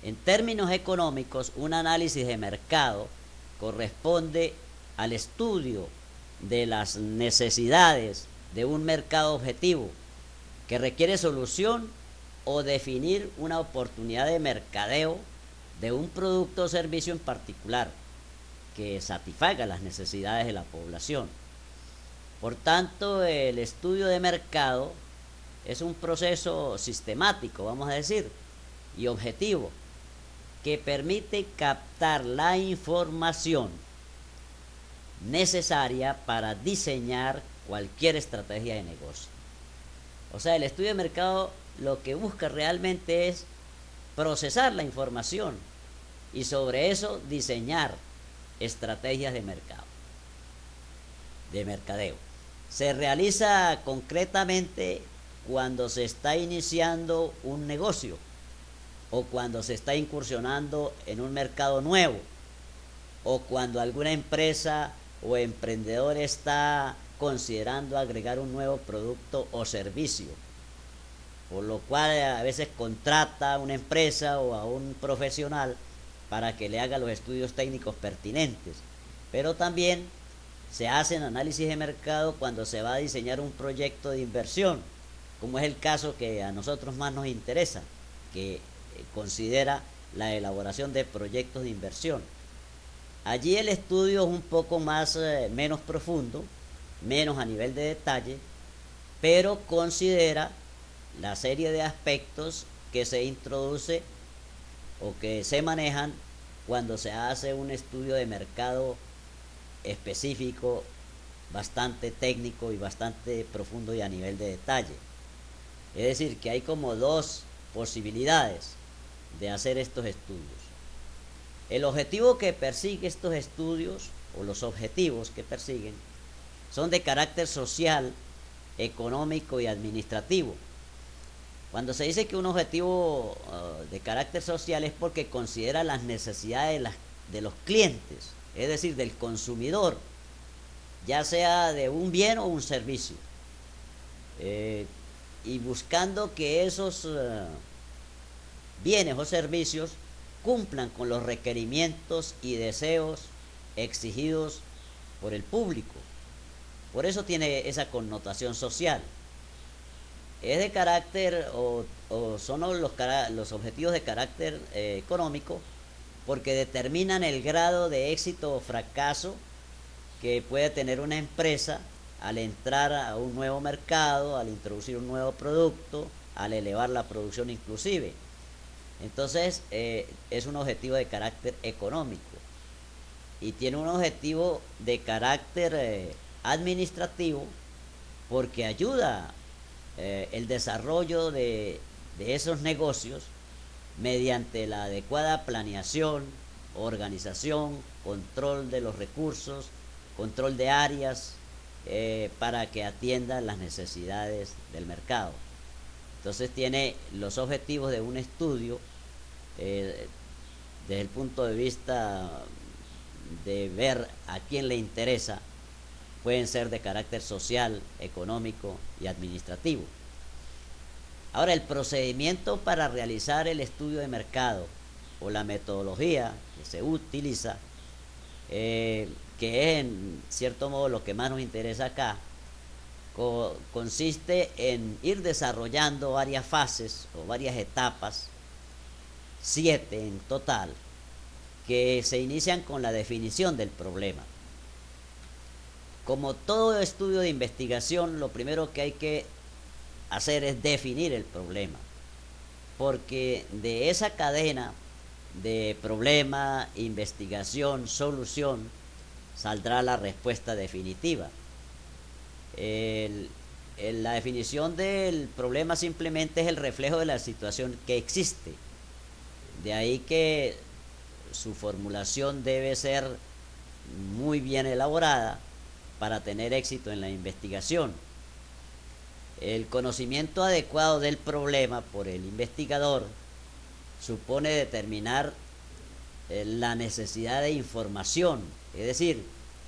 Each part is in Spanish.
En términos económicos, un análisis de mercado corresponde al estudio de las necesidades de un mercado objetivo que requiere solución o definir una oportunidad de mercadeo de un producto o servicio en particular que satisfaga las necesidades de la población. Por tanto, el estudio de mercado es un proceso sistemático, vamos a decir, y objetivo, que permite captar la información necesaria para diseñar cualquier estrategia de negocio. O sea, el estudio de mercado lo que busca realmente es procesar la información y sobre eso diseñar estrategias de mercado, de mercadeo. Se realiza concretamente cuando se está iniciando un negocio o cuando se está incursionando en un mercado nuevo o cuando alguna empresa o emprendedor está considerando agregar un nuevo producto o servicio, por lo cual a veces contrata a una empresa o a un profesional para que le haga los estudios técnicos pertinentes. Pero también se hacen análisis de mercado cuando se va a diseñar un proyecto de inversión, como es el caso que a nosotros más nos interesa, que considera la elaboración de proyectos de inversión. Allí el estudio es un poco más menos profundo, menos a nivel de detalle, pero considera la serie de aspectos que se introduce o que se manejan cuando se hace un estudio de mercado específico, bastante técnico y bastante profundo y a nivel de detalle. Es decir, que hay como dos posibilidades de hacer estos estudios. El objetivo que persigue estos estudios, o los objetivos que persiguen, son de carácter social, económico y administrativo. Cuando se dice que un objetivo de carácter social es porque considera las necesidades de los clientes, es decir, del consumidor, ya sea de un bien o un servicio, y buscando que esos bienes o servicios cumplan con los requerimientos y deseos exigidos por el público. Por eso tiene esa connotación social. Es de carácter o son los objetivos de carácter económico, porque determinan el grado de éxito o fracaso que puede tener una empresa al entrar a un nuevo mercado, al introducir un nuevo producto, al elevar la producción inclusive. Entonces es un objetivo de carácter económico y tiene un objetivo de carácter administrativo, porque ayuda el desarrollo de esos negocios mediante la adecuada planeación, organización, control de los recursos, control de áreas, para que atiendan las necesidades del mercado. Entonces tiene los objetivos de un estudio desde el punto de vista de ver a quién le interesa. Pueden ser de carácter social, económico y administrativo. Ahora, el procedimiento para realizar el estudio de mercado o la metodología que se utiliza, que es en cierto modo lo que más nos interesa acá, consiste en ir desarrollando varias fases o varias etapas, 7 en total, que se inician con la definición del problema. Como todo estudio de investigación, lo primero que hay que hacer es definir el problema, porque de esa cadena de problema, investigación, solución, saldrá la respuesta definitiva. La definición del problema simplemente es el reflejo de la situación que existe. De ahí que su formulación debe ser muy bien elaborada para tener éxito en la investigación. El conocimiento adecuado del problema por el investigador supone determinar la necesidad de información, es decir,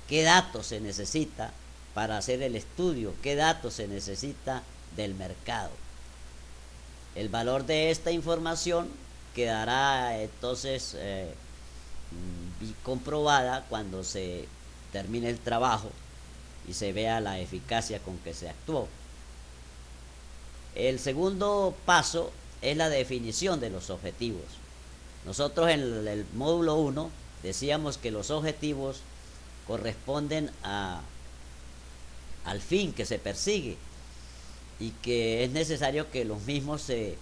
qué datos se necesita para hacer el estudio, qué datos se necesita del mercado. El valor de esta información quedará entonces comprobada cuando se termine el trabajo y se vea la eficacia con que se actuó. El segundo paso es la definición de los objetivos. Nosotros en el módulo 1 decíamos que los objetivos corresponden al fin que se persigue y que es necesario que los mismos se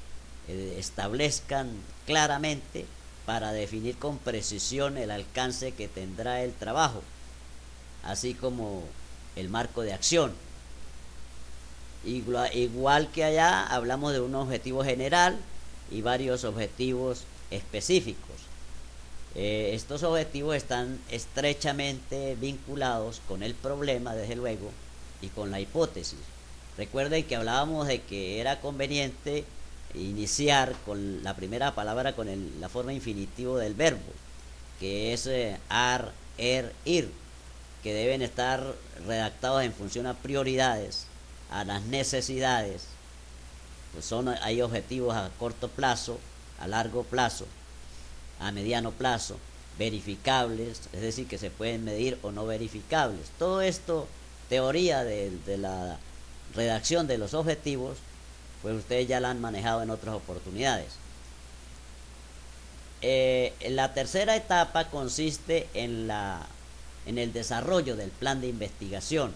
establezcan claramente para definir con precisión el alcance que tendrá el trabajo, así como el marco de acción. Igual que allá hablamos de un objetivo general y varios objetivos específicos. Estos objetivos están estrechamente vinculados con el problema, desde luego, y con la hipótesis. Recuerden que hablábamos de que era conveniente iniciar con la primera palabra con la forma infinitivo del verbo, que es ar, ir, que deben estar redactados en función a prioridades, a las necesidades. Pues hay objetivos a corto plazo, a largo plazo, a mediano plazo, verificables, es decir, que se pueden medir o no verificables. Todo esto, teoría de la redacción de los objetivos, pues ustedes ya la han manejado en otras oportunidades. La tercera etapa consiste en el desarrollo del plan de investigación.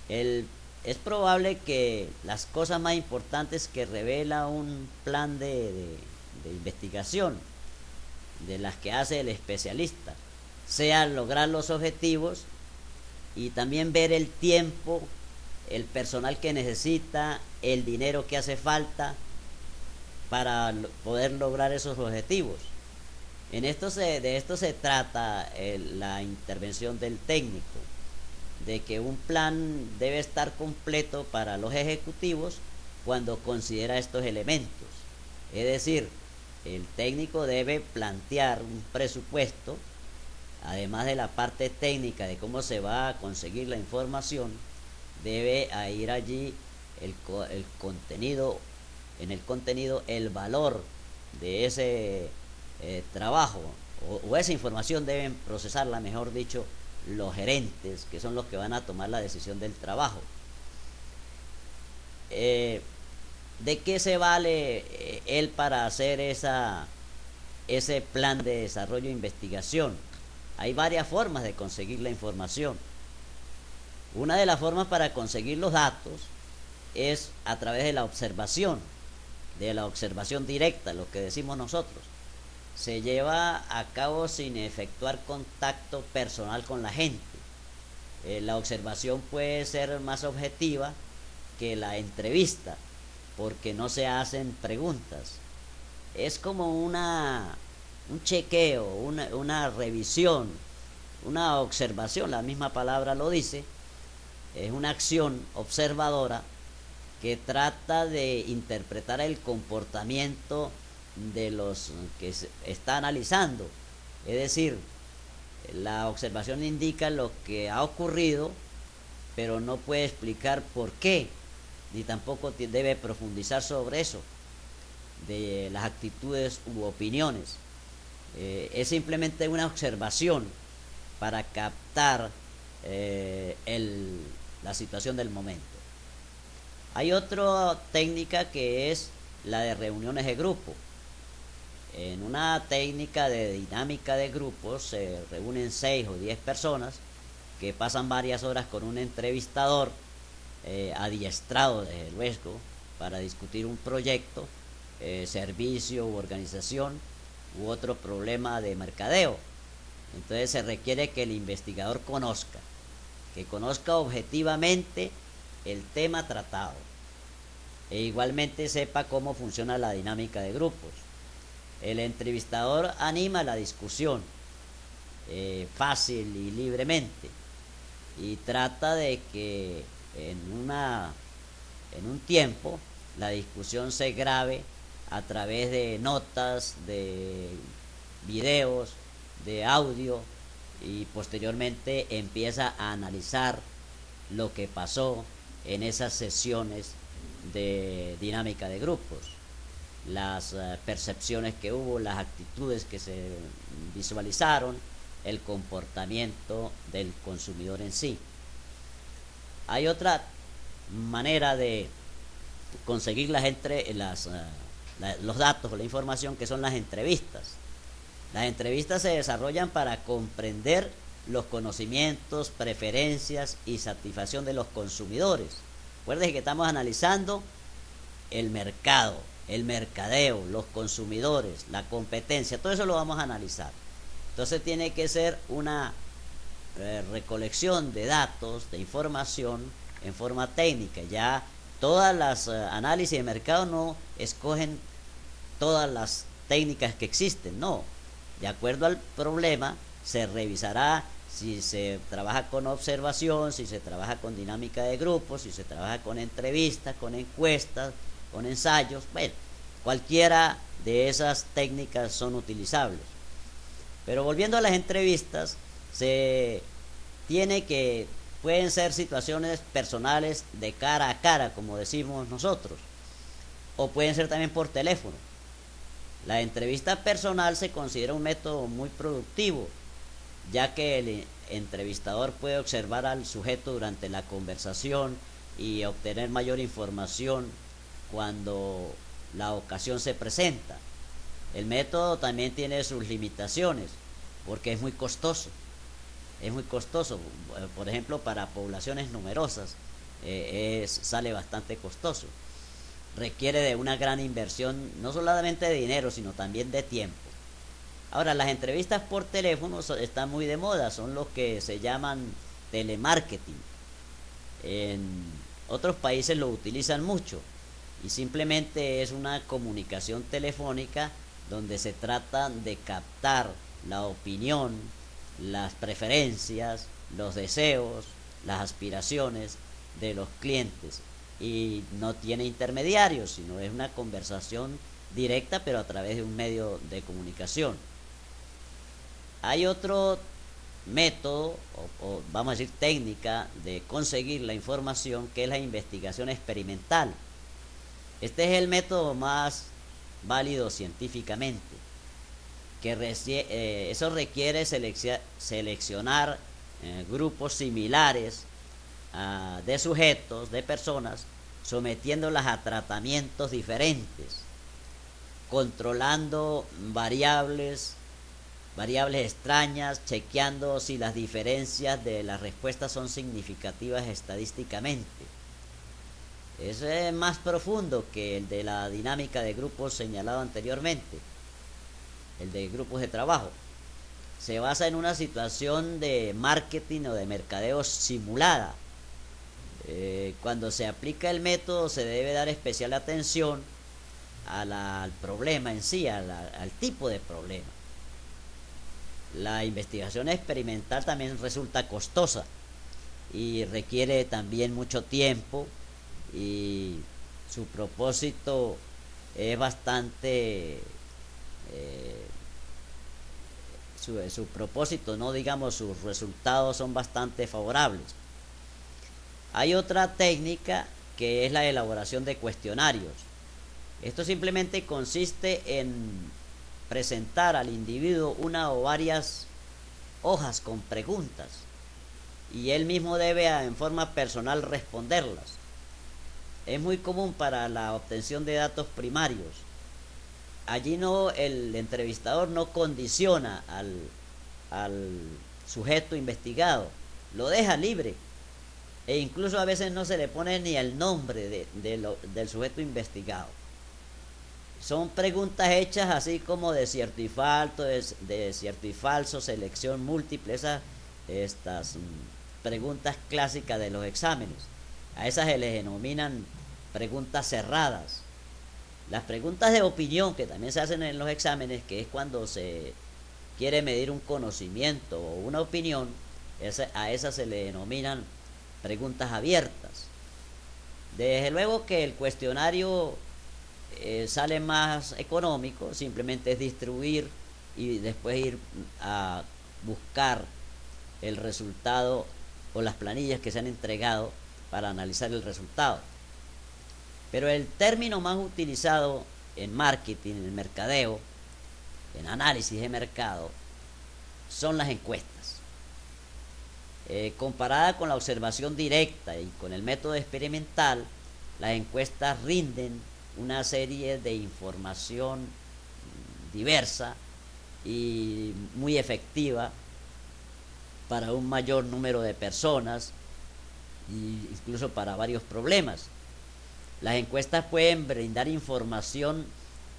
Es probable que las cosas más importantes que revela un plan de investigación, de las que hace el especialista, sea lograr los objetivos y también ver el tiempo, el personal que necesita, el dinero que hace falta para poder lograr esos objetivos. De esto se trata la intervención del técnico, de que un plan debe estar completo para los ejecutivos cuando considera estos elementos. Es decir, el técnico debe plantear un presupuesto, además de la parte técnica de cómo se va a conseguir la información, debe ir allí el contenido, en el contenido el valor de ese trabajo o esa información deben procesarla, mejor dicho, los gerentes, que son los que van a tomar la decisión del trabajo. ¿De qué se vale él para hacer ese plan de desarrollo e investigación? Hay varias formas de conseguir la información. Una de las formas para conseguir los datos es a través de la observación directa, lo que decimos nosotros. Se lleva a cabo sin efectuar contacto personal con la gente. La observación puede ser más objetiva que la entrevista, porque no se hacen preguntas. Es como un chequeo, una revisión, una observación, la misma palabra lo dice. Es una acción observadora que trata de interpretar el comportamiento de los que se está analizando. Es decir, la observación indica lo que ha ocurrido, pero no puede explicar por qué, ni tampoco debe profundizar sobre eso, de las actitudes u opiniones. Es simplemente una observación para captar la situación del momento. Hay otra técnica que es la de reuniones de grupo. En una técnica de dinámica de grupos se reúnen 6 o 10 personas que pasan varias horas con un entrevistador adiestrado, desde luego, para discutir un proyecto, servicio u organización u otro problema de mercadeo. Entonces se requiere que el investigador conozca objetivamente el tema tratado e igualmente sepa cómo funciona la dinámica de grupos. El entrevistador anima la discusión fácil y libremente y trata de que en un tiempo la discusión se grabe a través de notas, de videos, de audio, y posteriormente empieza a analizar lo que pasó en esas sesiones de dinámica de grupos. las percepciones que hubo, las actitudes que se visualizaron, el comportamiento del consumidor en sí. Hay otra manera de conseguir los datos o la información, que son las entrevistas. Las entrevistas se desarrollan para comprender los conocimientos, preferencias y satisfacción de los consumidores. Recuerden que estamos analizando el mercado, el mercadeo, los consumidores, la competencia, todo eso lo vamos a analizar. Entonces tiene que ser una recolección de datos, de información en forma técnica. Ya todas las análisis de mercado no escogen todas las técnicas que existen, no. De acuerdo al problema se revisará si se trabaja con observación, si se trabaja con dinámica de grupos, si se trabaja con entrevistas, con encuestas, con ensayos. Bueno, cualquiera de esas técnicas son utilizables. Pero volviendo a las entrevistas, pueden ser situaciones personales de cara a cara, como decimos nosotros, o pueden ser también por teléfono. La entrevista personal se considera un método muy productivo, ya que el entrevistador puede observar al sujeto durante la conversación y obtener mayor información cuando la ocasión se presenta. El método también tiene sus limitaciones, porque es muy costoso. Por ejemplo, para poblaciones numerosas sale bastante costoso. Requiere de una gran inversión, no solamente de dinero, sino también de tiempo. Ahora, las entrevistas por teléfono están muy de moda, son los que se llaman telemarketing. En otros países lo utilizan mucho y simplemente es una comunicación telefónica donde se trata de captar la opinión, las preferencias, los deseos, las aspiraciones de los clientes, y no tiene intermediarios, sino es una conversación directa, pero a través de un medio de comunicación. Hay otro método, o vamos a decir técnica, de conseguir la información, que es la investigación experimental. Este es el método más válido científicamente, eso requiere seleccionar grupos similares de sujetos, de personas, sometiéndolas a tratamientos diferentes, controlando variables extrañas, chequeando si las diferencias de las respuestas son significativas estadísticamente. Es más profundo que el de la dinámica de grupos señalado anteriormente, el de grupos de trabajo. Se basa en una situación de marketing o de mercadeo simulada. Cuando se aplica el método se debe dar especial atención al problema en sí, al tipo de problema. La investigación experimental también resulta costosa y requiere también mucho tiempo, y su propósito es bastante su propósito, no digamos, sus resultados son bastante favorables. Hay otra técnica que es la elaboración de cuestionarios. Esto simplemente consiste en presentar al individuo una o varias hojas con preguntas, y él mismo debe en forma personal responderlas. Es muy común para la obtención de datos primarios. Allí el entrevistador no condiciona al sujeto investigado, lo deja libre, e incluso a veces no se le pone ni el nombre del sujeto investigado. Son preguntas hechas así como de cierto y falso, selección múltiple, estas preguntas clásicas de los exámenes. A esas se les denominan preguntas cerradas. Las preguntas de opinión, que también se hacen en los exámenes, que es cuando se quiere medir un conocimiento o una opinión, a esas se le denominan preguntas abiertas. Desde luego que el cuestionario sale más económico, simplemente es distribuir y después ir a buscar el resultado o las planillas que se han entregado para analizar el resultado. Pero el término más utilizado en marketing, en mercadeo, en análisis de mercado, son las encuestas. Comparada con la observación directa y con el método experimental, las encuestas rinden una serie de información diversa y muy efectiva para un mayor número de personas e incluso para varios problemas. Las encuestas pueden brindar información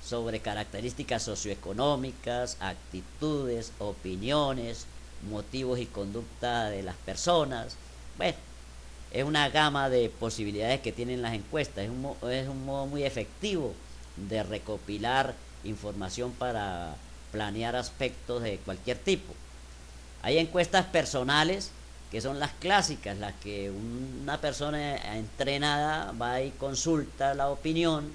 sobre características socioeconómicas, actitudes, opiniones, motivos y conducta de las personas. Bueno, es una gama de posibilidades que tienen las encuestas. Es un modo muy efectivo de recopilar información para planear aspectos de cualquier tipo. Hay encuestas personales, que son las clásicas, las que una persona entrenada va y consulta la opinión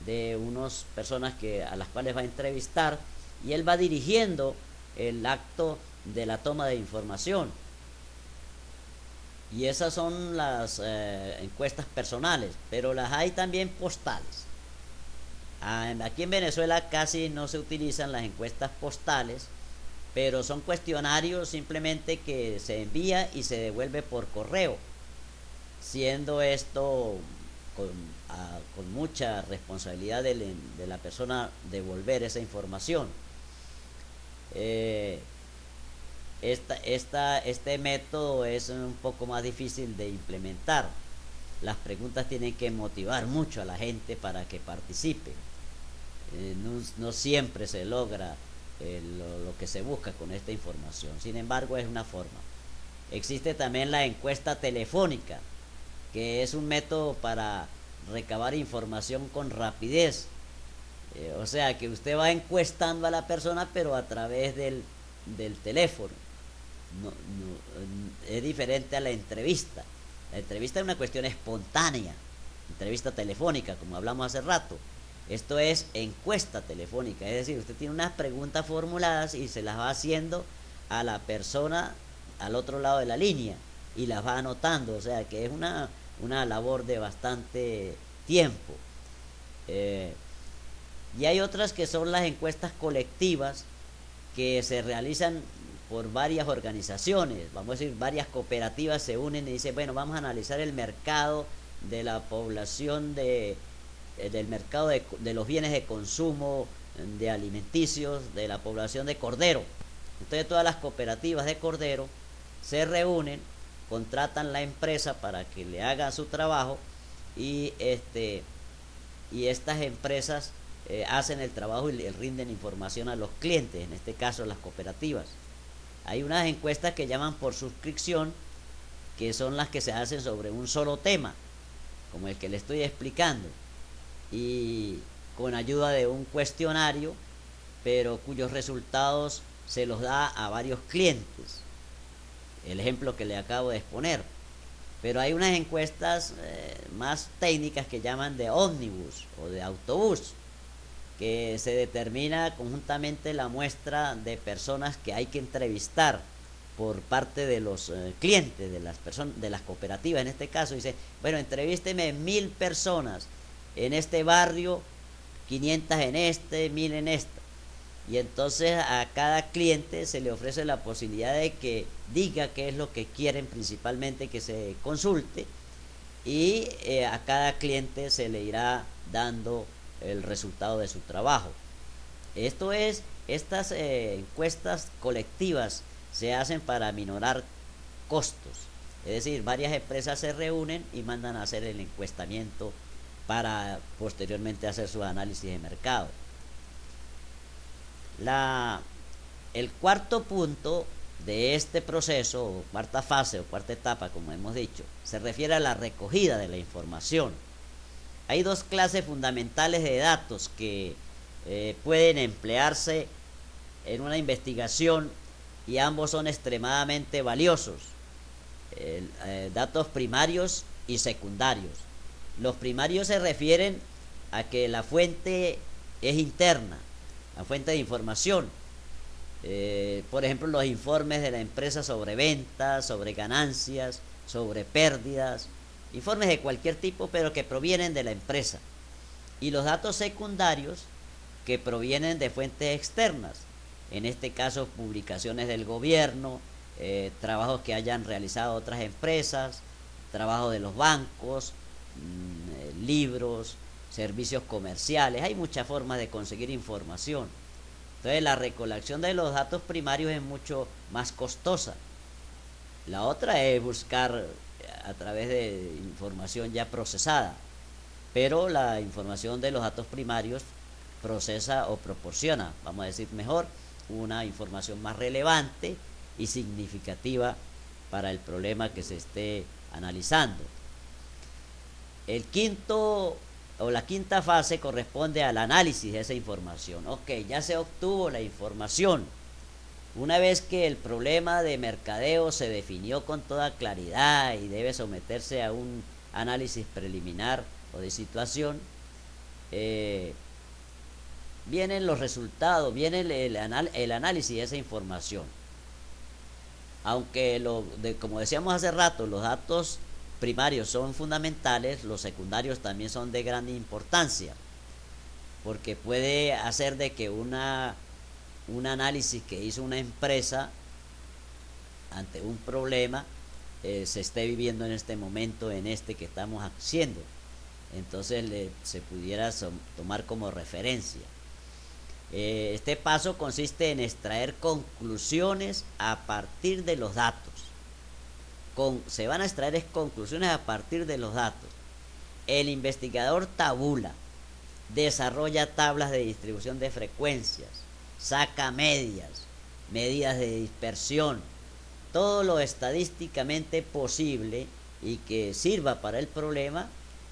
de unas personas a las cuales va a entrevistar, y él va dirigiendo el acto de la toma de información. Y esas son las encuestas personales, pero las hay también postales. Aquí en Venezuela casi no se utilizan las encuestas postales, pero son cuestionarios simplemente que se envía y se devuelve por correo, siendo esto con mucha responsabilidad de la persona devolver esa información. Este método es un poco más difícil de implementar. Las preguntas tienen que motivar mucho a la gente para que participe. No siempre se logra lo que se busca con esta información. Sin embargo, es una forma. Existe también la encuesta telefónica, que es un método para recabar información con rapidez. O sea que usted va encuestando a la persona, pero a través del teléfono. Es diferente a la entrevista. La entrevista es una cuestión espontánea, entrevista telefónica, como hablamos hace rato. Esto es encuesta telefónica, es decir, usted tiene unas preguntas formuladas y se las va haciendo a la persona al otro lado de la línea y las va anotando, o sea que es una labor de bastante tiempo. Y hay otras que son las encuestas colectivas, que se realizan por varias organizaciones, vamos a decir, varias cooperativas se unen y dicen, bueno, vamos a analizar el mercado de la población del mercado de los bienes de consumo, de alimenticios, de la población de Cordero. Entonces todas las cooperativas de Cordero se reúnen, contratan la empresa para que le haga su trabajo y estas empresas hacen el trabajo y le rinden información a los clientes, en este caso las cooperativas. Hay unas encuestas que llaman por suscripción, que son las que se hacen sobre un solo tema, como el que le estoy explicando, y con ayuda de un cuestionario, pero cuyos resultados se los da a varios clientes, el ejemplo que le acabo de exponer. Pero hay unas encuestas más técnicas que llaman de ómnibus o de autobús, que se determina conjuntamente la muestra de personas que hay que entrevistar por parte de los clientes, de las personas, de las cooperativas en este caso. Dice, bueno, entrevísteme 1000 personas en este barrio, 500 en este, 1000 en esta. Y entonces a cada cliente se le ofrece la posibilidad de que diga qué es lo que quieren principalmente que se consulte, y a cada cliente se le irá dando el resultado de su trabajo. Estas encuestas colectivas se hacen para minorar costos, es decir, varias empresas se reúnen y mandan a hacer el encuestamiento para posteriormente hacer su análisis de mercado. El cuarto punto de este proceso, o cuarta fase o cuarta etapa, como hemos dicho, se refiere a la recogida de la información. Hay dos clases fundamentales de datos que pueden emplearse en una investigación, y ambos son extremadamente valiosos: datos primarios y secundarios. Los primarios se refieren a que la fuente es interna, la fuente de información. Por ejemplo, los informes de la empresa sobre ventas, sobre ganancias, sobre pérdidas, informes de cualquier tipo, pero que provienen de la empresa. y los datos secundarios que provienen de fuentes externas, en este caso publicaciones del gobierno, trabajos que hayan realizado otras empresas, trabajo de los bancos, libros, servicios comerciales. Hay muchas formas de conseguir información. Entonces la recolección de los datos primarios es mucho más costosa. La otra es buscar a través de información ya procesada, pero la información de los datos primarios procesa o proporciona, vamos a decir mejor, una información más relevante y significativa para el problema que se esté analizando. El quinto o la quinta fase corresponde al análisis de esa información. Ok, ya se obtuvo la información. Una vez que el problema de mercadeo se definió con toda claridad y debe someterse a un análisis preliminar o de situación, vienen los resultados, viene el análisis de esa información. Aunque como decíamos hace rato, los datos primarios son fundamentales, los secundarios también son de gran importancia, porque puede hacer de que un análisis que hizo una empresa ante un problema se esté viviendo en este momento, en este que estamos haciendo. Entonces se pudiera tomar como referencia. Este paso consiste en extraer conclusiones a partir de los datos. Se van a extraer conclusiones a partir de los datos. El investigador tabula, desarrolla tablas de distribución de frecuencias, saca medias, medidas de dispersión, todo lo estadísticamente posible y que sirva para el problema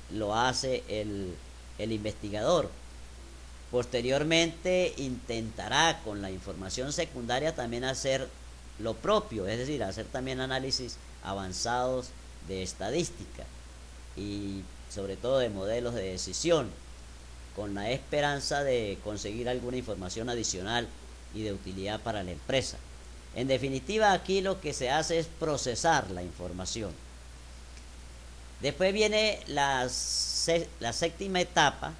lo hace el investigador. Posteriormente intentará con la información secundaria también hacer lo propio, es decir, hacer también análisis avanzados de estadística y sobre todo de modelos de decisión, con la esperanza de conseguir alguna información adicional y de utilidad para la empresa. En definitiva, aquí lo que se hace es procesar la información. Después viene la séptima etapa,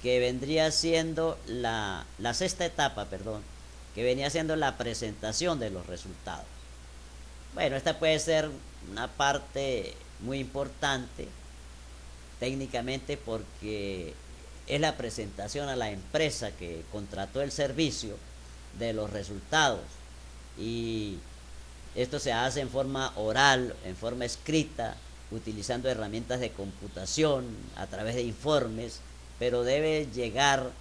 que vendría siendo la sexta etapa, perdón, que venía siendo la presentación de los resultados. Bueno, esta puede ser una parte muy importante técnicamente porque es la presentación a la empresa que contrató el servicio de los resultados, y esto se hace en forma oral, en forma escrita, utilizando herramientas de computación, a través de informes, pero debe llegar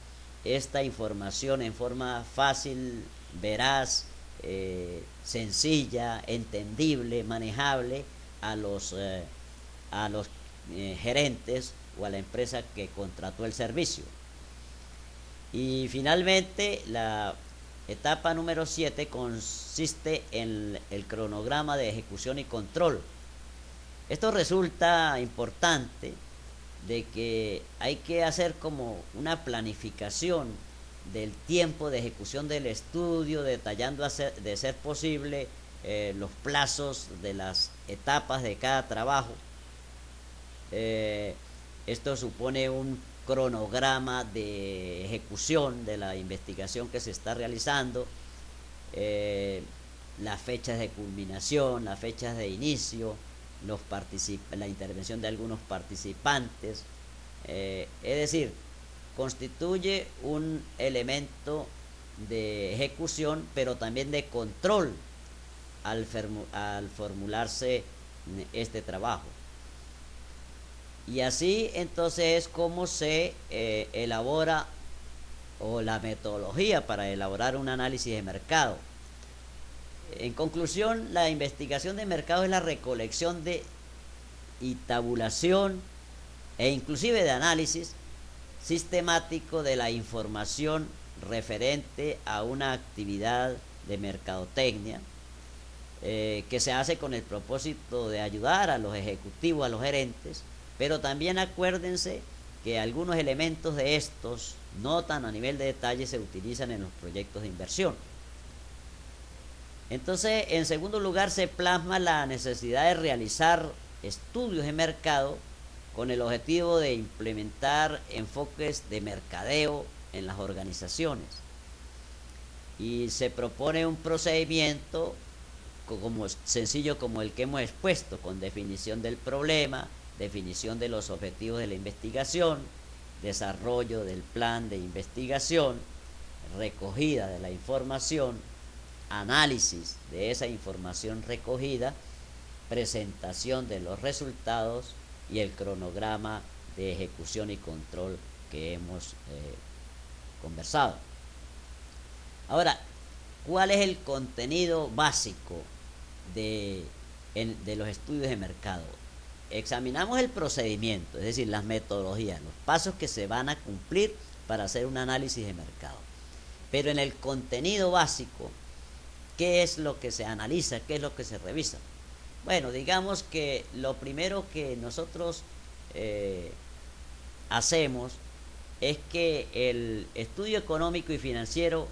esta información en forma fácil, veraz, sencilla, entendible, manejable a los gerentes o a la empresa que contrató el servicio. Y finalmente la etapa número 7 consiste en el cronograma de ejecución y control. Esto resulta importante de que hay que hacer como una planificación del tiempo de ejecución del estudio, detallando de ser posible los plazos de las etapas de cada trabajo. Esto supone un cronograma de ejecución de la investigación que se está realizando, las fechas de culminación, las fechas de inicio, la intervención de algunos participantes, es decir, constituye un elemento de ejecución, pero también de control al formularse este trabajo. Y así entonces es como se elabora, o la metodología para elaborar un análisis de mercado. En conclusión, la investigación de mercado es la recolección y tabulación e inclusive de análisis sistemático de la información referente a una actividad de mercadotecnia, que se hace con el propósito de ayudar a los ejecutivos, a los gerentes, pero también acuérdense que algunos elementos de estos, no tan a nivel de detalle, se utilizan en los proyectos de inversión. Entonces, en segundo lugar, se plasma la necesidad de realizar estudios de mercado con el objetivo de implementar enfoques de mercadeo en las organizaciones. Y se propone un procedimiento como sencillo como el que hemos expuesto, con definición del problema, definición de los objetivos de la investigación, desarrollo del plan de investigación, recogida de la información, análisis de esa información recogida, presentación de los resultados y el cronograma de ejecución y control que hemos conversado. Ahora, ¿cuál es el contenido básico de los estudios de mercado? Examinamos el procedimiento, es decir, las metodologías, los pasos que se van a cumplir para hacer un análisis de mercado. Pero en el contenido básico, ¿qué es lo que se analiza? ¿Qué es lo que se revisa? Bueno, digamos que lo primero que nosotros hacemos es que el estudio económico y financiero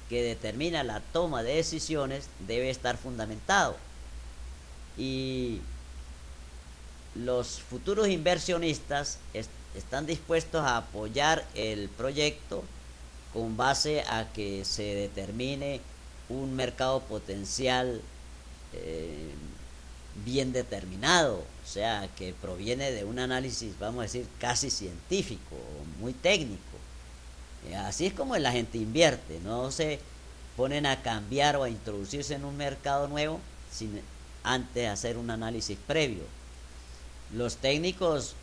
que determina la toma de decisiones debe estar fundamentado, y los futuros inversionistas están dispuestos a apoyar el proyecto con base a que se determine un mercado potencial bien determinado, o sea, que proviene de un análisis, vamos a decir, casi científico, muy técnico. Así es como la gente invierte, no se ponen a cambiar o a introducirse en un mercado nuevo sin antes hacer un análisis previo. Los técnicos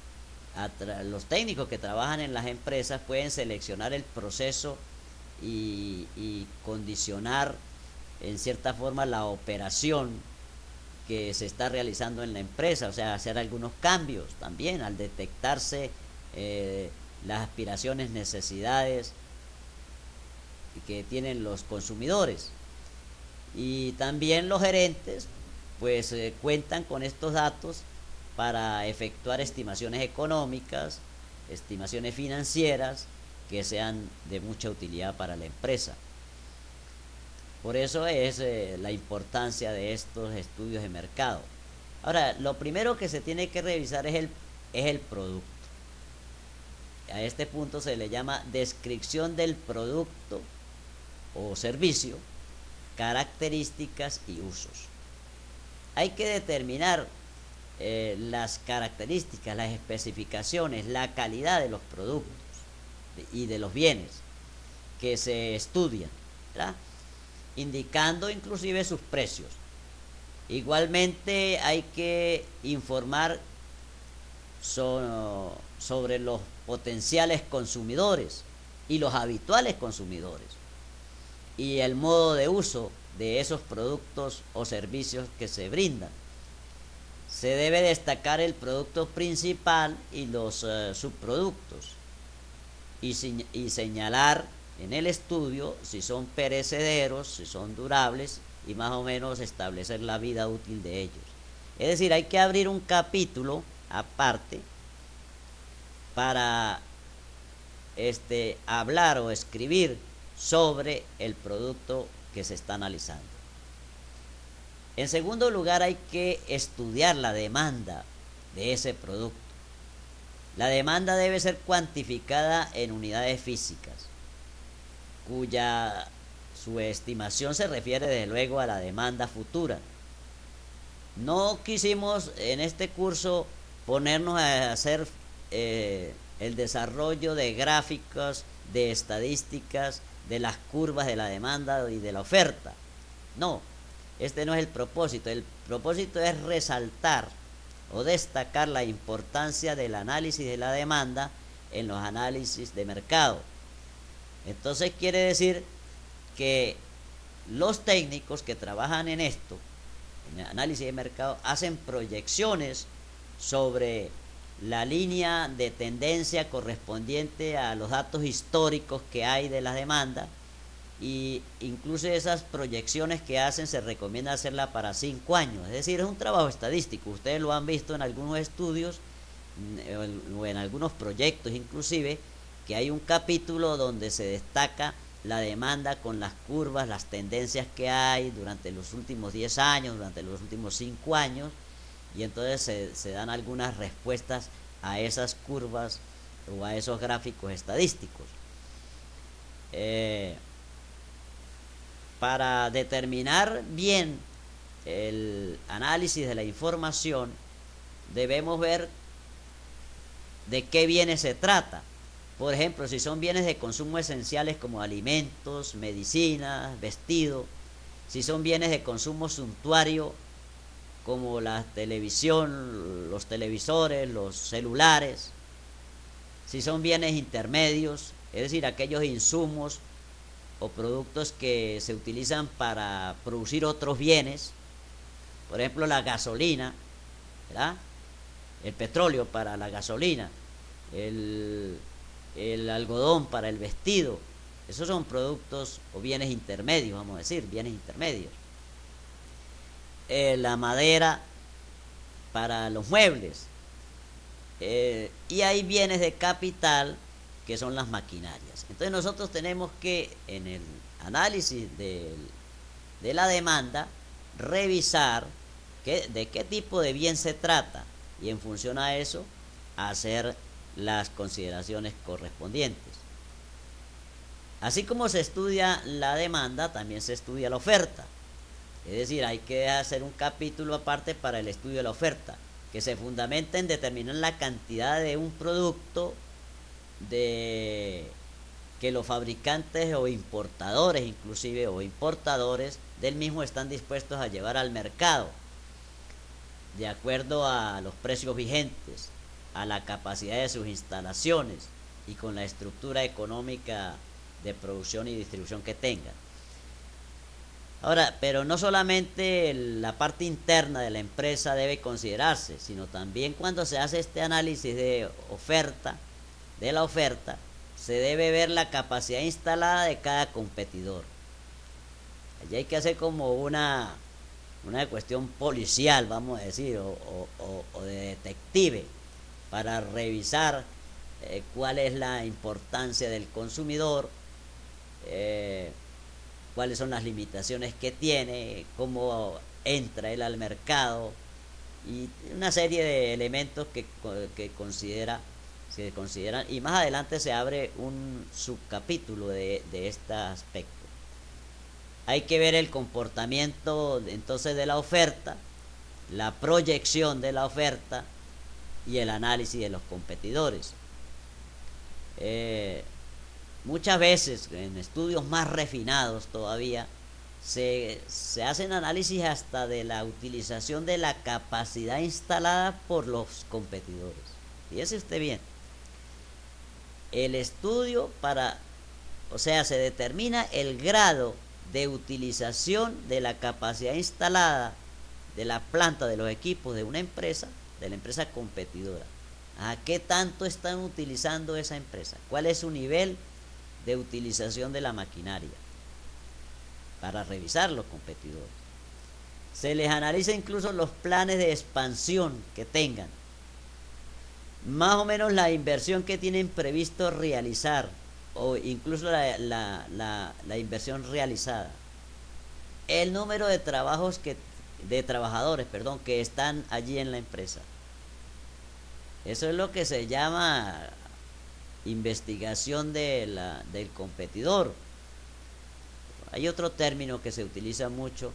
que trabajan en las empresas pueden seleccionar el proceso y condicionar en cierta forma la operación que se está realizando en la empresa, o sea, hacer algunos cambios también al detectarse las aspiraciones, necesidades que tienen los consumidores. Y también los gerentes pues cuentan con estos datos para efectuar estimaciones económicas, estimaciones financieras que sean de mucha utilidad para la empresa. Por eso es la importancia de estos estudios de mercado. Ahora, lo primero que se tiene que revisar es el producto. A este punto se le llama descripción del producto o servicio, características y usos. Hay que determinar las características, las especificaciones, la calidad de los productos y de los bienes que se estudian, ¿verdad?, indicando inclusive sus precios. Igualmente hay que informar sobre los potenciales consumidores y los habituales consumidores y el modo de uso de esos productos o servicios que se brindan. Se debe destacar el producto principal y los subproductos y señalar en el estudio si son perecederos, si son durables, y más o menos establecer la vida útil de ellos. Es decir, hay que abrir un capítulo aparte para hablar o escribir sobre el producto que se está analizando. En segundo lugar, hay que estudiar la demanda de ese producto. La demanda debe ser cuantificada en unidades físicas, cuya su estimación se refiere desde luego a la demanda futura. No quisimos en este curso ponernos a hacer el desarrollo de gráficos, de estadísticas, de las curvas de la demanda y de la oferta. No, este no es el propósito. El propósito es resaltar o destacar la importancia del análisis de la demanda en los análisis de mercado. Entonces quiere decir que los técnicos que trabajan en esto, en el análisis de mercado, hacen proyecciones sobre la línea de tendencia correspondiente a los datos históricos que hay de la demanda, y incluso esas proyecciones que hacen se recomienda hacerla para 5 años, es decir, es un trabajo estadístico. Ustedes lo han visto en algunos estudios o en algunos proyectos inclusive, que hay un capítulo donde se destaca la demanda con las curvas, las tendencias que hay durante los últimos 10 años, durante los últimos 5 años, y entonces se dan algunas respuestas a esas curvas o a esos gráficos estadísticos. Para determinar bien el análisis de la información, debemos ver de qué bienes se trata. Por ejemplo, si son bienes de consumo esenciales como alimentos, medicinas, vestido, si son bienes de consumo suntuario como la televisión, los televisores, los celulares, si son bienes intermedios, es decir, aquellos insumos o productos que se utilizan para producir otros bienes, por ejemplo la gasolina, ¿verdad? El petróleo para la gasolina, el algodón para el vestido. Esos son productos o bienes intermedios, vamos a decir, bienes intermedios. La madera para los muebles. Y hay bienes de capital que son las maquinarias. Entonces nosotros tenemos que, en el análisis de la demanda, revisar de qué tipo de bien se trata y en función a eso hacer las consideraciones correspondientes. Así como se estudia la demanda, también se estudia la oferta. Es decir, hay que hacer un capítulo aparte para el estudio de la oferta, que se fundamenta en determinar la cantidad de un producto que los fabricantes o importadores inclusive o importadores del mismo están dispuestos a llevar al mercado de acuerdo a los precios vigentes, a la capacidad de sus instalaciones y con la estructura económica de producción y distribución que tengan. Ahora, pero no solamente la parte interna de la empresa debe considerarse, sino también cuando se hace este análisis de la oferta, se debe ver la capacidad instalada de cada competidor. Allí hay que hacer como una cuestión policial, vamos a decir, o de detective, para revisar cuál es la importancia del consumidor, cuáles son las limitaciones que tiene, cómo entra él al mercado y una serie de elementos que se consideran, y más adelante se abre un subcapítulo de este aspecto. Hay que ver el comportamiento entonces de la oferta, la proyección de la oferta y el análisis de los competidores. Muchas veces en estudios más refinados todavía se hacen análisis hasta de la utilización de la capacidad instalada por los competidores. Fíjese usted bien, el estudio se determina el grado de utilización de la capacidad instalada de la planta, de los equipos de una empresa, de la empresa competidora. ¿A qué tanto están utilizando esa empresa? ¿Cuál es su nivel de utilización de la maquinaria? Para revisar los competidores. Se les analiza incluso los planes de expansión que tengan, más o menos la inversión que tienen previsto realizar, o incluso la inversión realizada, el número de trabajadores que están allí en la empresa. Eso es lo que se llama investigación del competidor. Hay otro término que se utiliza mucho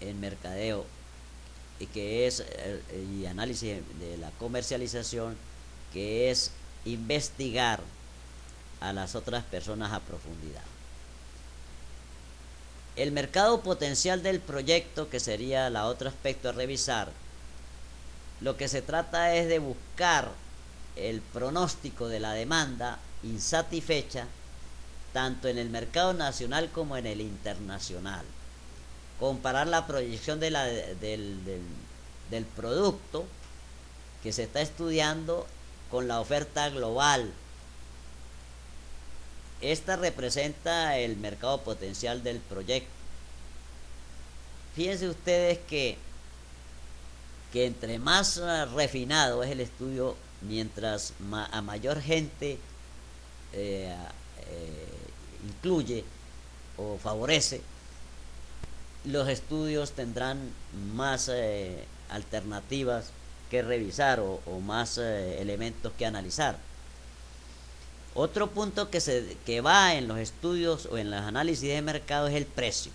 en mercadeo y que es y análisis de la comercialización, que es investigar a las otras personas a profundidad. El mercado potencial del proyecto, que sería el otro aspecto a revisar, lo que se trata es de buscar el pronóstico de la demanda insatisfecha tanto en el mercado nacional como en el internacional, comparar la proyección del producto que se está estudiando con la oferta global. Esta representa el mercado potencial del proyecto. Fíjense ustedes que entre más refinado es el estudio, mientras a mayor gente incluye o favorece, los estudios tendrán más alternativas que revisar o más elementos que analizar. Otro punto que va en los estudios o en los análisis de mercado es el precio.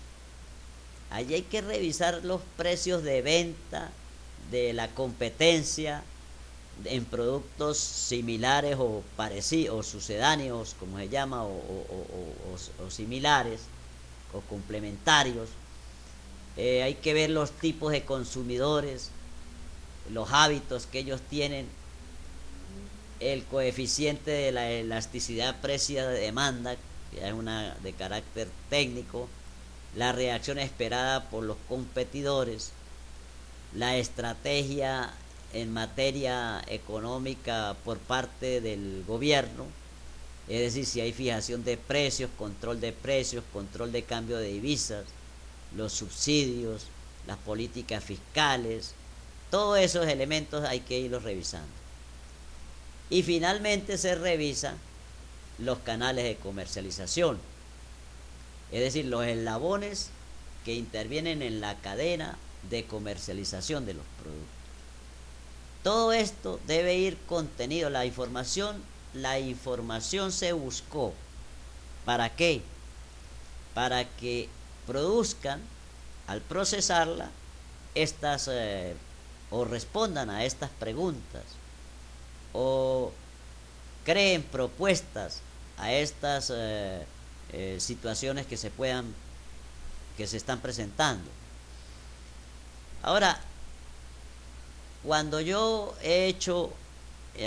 Allí hay que revisar los precios de venta de la competencia en productos similares o parecidos, o sucedáneos, como se llama, o similares, o complementarios. Hay que ver los tipos de consumidores, los hábitos que ellos tienen, el coeficiente de la elasticidad precio-demanda, que es una de carácter técnico, la reacción esperada por los competidores, la estrategia en materia económica por parte del gobierno, es decir, si hay fijación de precios, control de cambio de divisas, los subsidios, las políticas fiscales, todos esos elementos hay que irlos revisando. Y finalmente se revisan los canales de comercialización, es decir, los eslabones que intervienen en la cadena de comercialización de los productos. Todo esto debe ir contenido. La información se buscó. ¿Para qué? Para que produzcan, al procesarla, estas o respondan a estas preguntas, o creen propuestas a estas situaciones que se están presentando. Ahora, cuando yo he hecho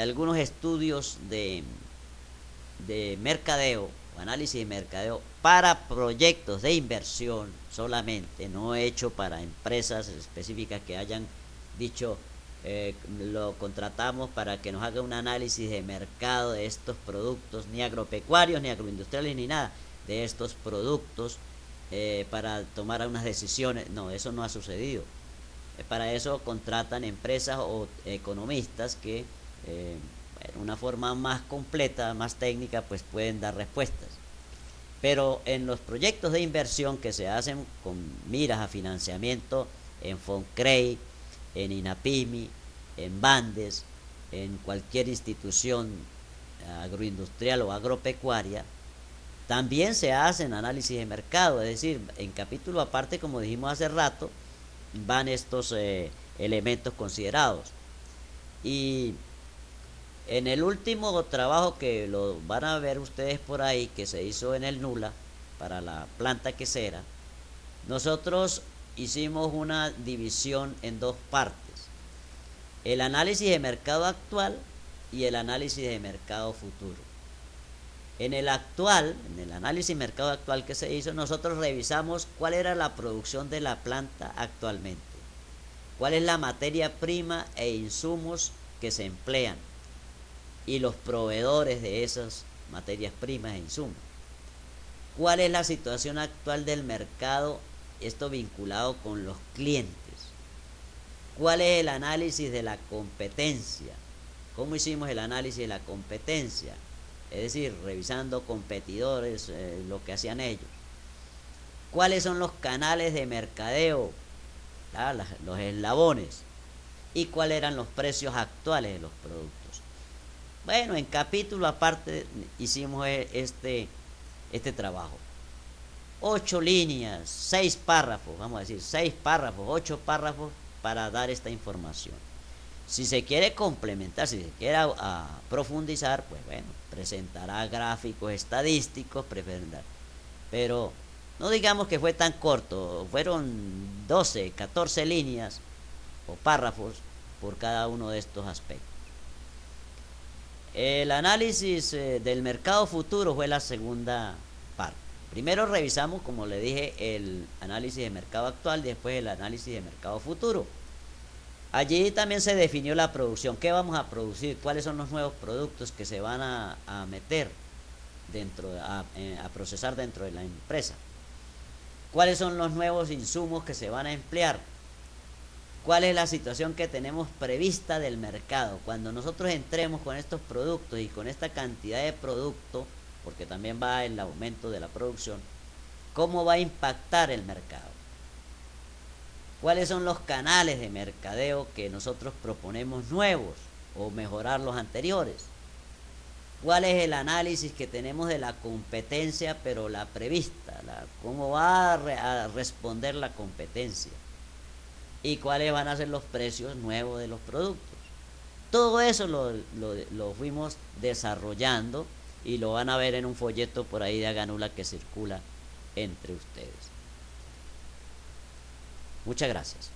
algunos estudios de mercadeo, o análisis de mercadeo para proyectos de inversión solamente, no he hecho para empresas específicas que hayan dicho lo contratamos para que nos haga un análisis de mercado de estos productos, ni agropecuarios, ni agroindustriales, ni nada de estos productos para tomar unas decisiones. No, eso no ha sucedido. Para eso contratan empresas o economistas que en una forma más completa, más técnica, pues pueden dar respuestas. Pero en los proyectos de inversión que se hacen con miras a financiamiento en Foncrey, en INAPIMI, en Bandes, en cualquier institución agroindustrial o agropecuaria, también se hacen análisis de mercado, es decir, en capítulo aparte, como dijimos hace rato, van estos elementos considerados. Y en el último trabajo que lo van a ver ustedes por ahí, que se hizo en el NULA para la planta quesera, nosotros hicimos una división en dos partes: el análisis de mercado actual y el análisis de mercado futuro. En el análisis de mercado actual que se hizo, nosotros revisamos cuál era la producción de la planta actualmente, cuál es la materia prima e insumos que se emplean y los proveedores de esas materias primas e insumos, cuál es la situación actual del mercado, esto vinculado con los clientes, cuál es el análisis de la competencia, cómo hicimos el análisis de la competencia, es decir, revisando competidores, lo que hacían ellos, cuáles son los canales de mercadeo, los eslabones, y cuáles eran los precios actuales de los productos. Bueno, en capítulo aparte hicimos este trabajo. 8 líneas, 6 párrafos, vamos a decir, 6 párrafos, 8 párrafos para dar esta información. Si se quiere complementar, si se quiere profundizar, pues bueno, presentará gráficos estadísticos, pero no digamos que fue tan corto, fueron 12, 14 líneas o párrafos por cada uno de estos aspectos. El análisis del mercado futuro fue la segunda parte. Primero revisamos, como le dije, el análisis de mercado actual, después el análisis de mercado futuro. Allí también se definió la producción, qué vamos a producir, cuáles son los nuevos productos que se van a meter a procesar dentro de la empresa, cuáles son los nuevos insumos que se van a emplear, cuál es la situación que tenemos prevista del mercado. Cuando nosotros entremos con estos productos y con esta cantidad de producto, porque también va el aumento de la producción, ¿cómo va a impactar el mercado? cuáles son los canales de mercadeo que nosotros proponemos nuevos o mejorar los anteriores, cuál es el análisis que tenemos de la competencia, pero la prevista, cómo va a responder la competencia y cuáles van a ser los precios nuevos de los productos. Todo eso lo fuimos desarrollando y lo van a ver en un folleto por ahí de Aganula que circula entre ustedes. Muchas gracias.